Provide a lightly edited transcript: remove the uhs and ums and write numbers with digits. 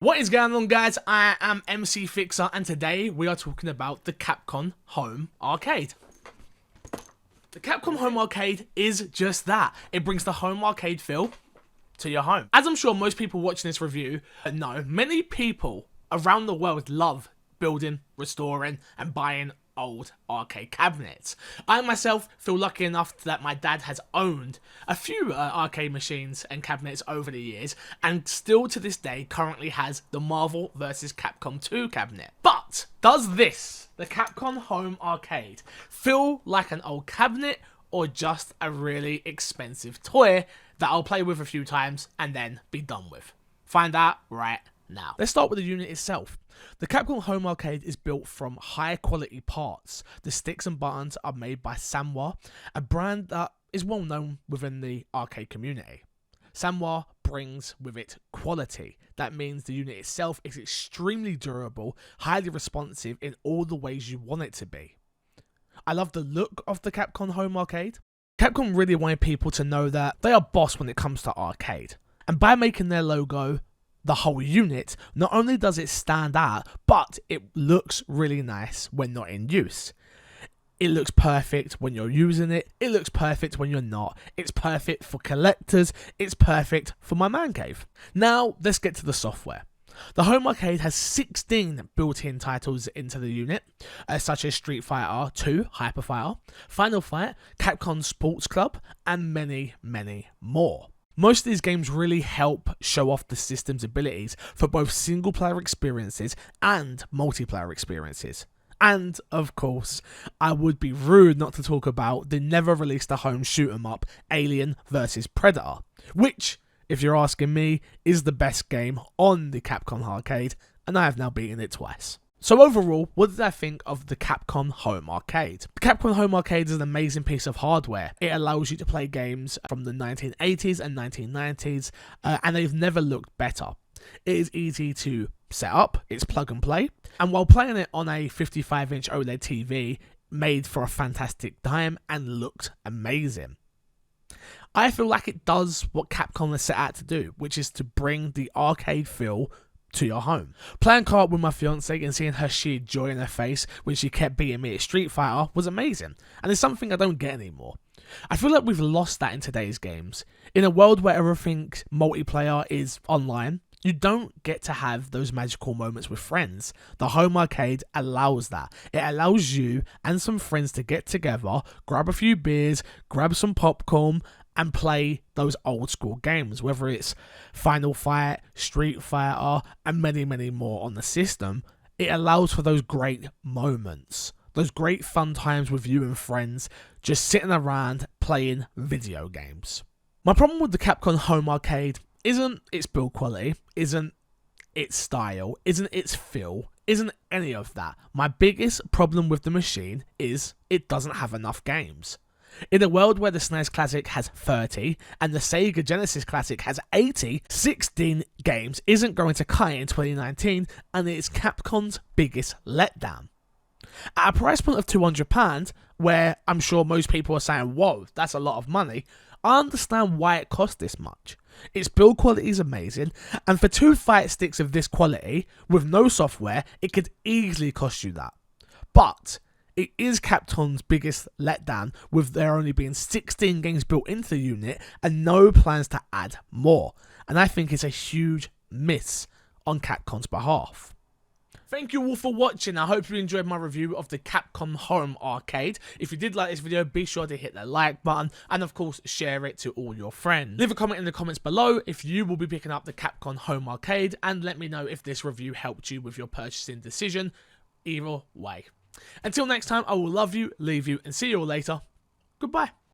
What is going on, guys? I am MC Fixer, and today we are talking about the Capcom Home Arcade. The Capcom Home Arcade is just that. It brings the home arcade feel to your home. As I'm sure most people watching this review know, many people around the world love building, restoring, and buying old arcade cabinets. I myself feel lucky enough that my dad has owned a few arcade machines and cabinets over the years, and still to this day currently has the Marvel vs. Capcom 2 cabinet. But does this, the Capcom Home Arcade, feel like an old cabinet or just a really expensive toy that I'll play with a few times and then be done with? Find out right now. Let's start with the unit itself. The Capcom Home Arcade is built from high quality parts. The sticks and buttons are made by Sanwa, a brand that is well known within the arcade community. Sanwa brings with it quality. That means the unit itself is extremely durable, highly responsive in all the ways you want it to be. I love the look of the Capcom Home Arcade. Capcom really wanted people to know that they are boss when it comes to arcade. And by making their logo the whole unit, not only does it stand out, but it looks really nice when not in use. It looks perfect when you're using it, it looks perfect when you're not. It's perfect for collectors, it's perfect for my man cave. Now, let's get to the software. The Home Arcade has 16 built-in titles into the unit, such as Street Fighter 2 Hyper Fighter, Final Fight, Capcom Sports Club, and many, many more. Most of these games really help show off the system's abilities for both single-player experiences and multiplayer experiences. And, of course, I would be rude not to talk about the never-released-at-home shoot-'em-up Alien vs Predator, which, if you're asking me, is the best game on the Capcom Arcade, and I have now beaten it twice. So overall, what did I think of the Capcom Home Arcade? The Capcom Home Arcade is an amazing piece of hardware. It allows you to play games from the 1980s and 1990s, and they've never looked better. It is easy to set up, it's plug and play, and while playing it on a 55-inch OLED TV, made for a fantastic time and looked amazing. I feel like it does what Capcom has set out to do, which is to bring the arcade feel to your home. Playing co-op with my fiance and seeing her sheer joy in her face when she kept beating me at Street Fighter was amazing, and it's something I don't get anymore. I feel like we've lost that in today's games. In a world where everything multiplayer is online, you don't get to have those magical moments with friends. The Home Arcade allows that. It allows you and some friends to get together, grab a few beers, grab some popcorn, and play those old school games, whether it's Final Fight, Street Fighter, and many, many more on the system. It allows for those great moments, those great fun times with you and friends, just sitting around playing video games. My problem with the Capcom Home Arcade isn't its build quality, isn't its style, isn't its feel, isn't any of that. My biggest problem with the machine is it doesn't have enough games. In a world where the SNES Classic has 30 and the Sega Genesis Classic has 80, 16 games isn't going to cut it in 2019, and it's Capcom's biggest letdown. At a price point of £200, where I'm sure most people are saying, whoa, that's a lot of money, I understand why it costs this much. Its build quality is amazing, and for 2 fight sticks of this quality, with no software, it could easily cost you that. But it is Capcom's biggest letdown, with there only being 16 games built into the unit and no plans to add more. And I think it's a huge miss on Capcom's behalf. Thank you all for watching. I hope you enjoyed my review of the Capcom Home Arcade. If you did like this video, be sure to hit the like button and of course share it to all your friends. Leave a comment in the comments below if you will be picking up the Capcom Home Arcade, and let me know if this review helped you with your purchasing decision. Either way. Until next time, I will love you, leave you, and see you all later. Goodbye.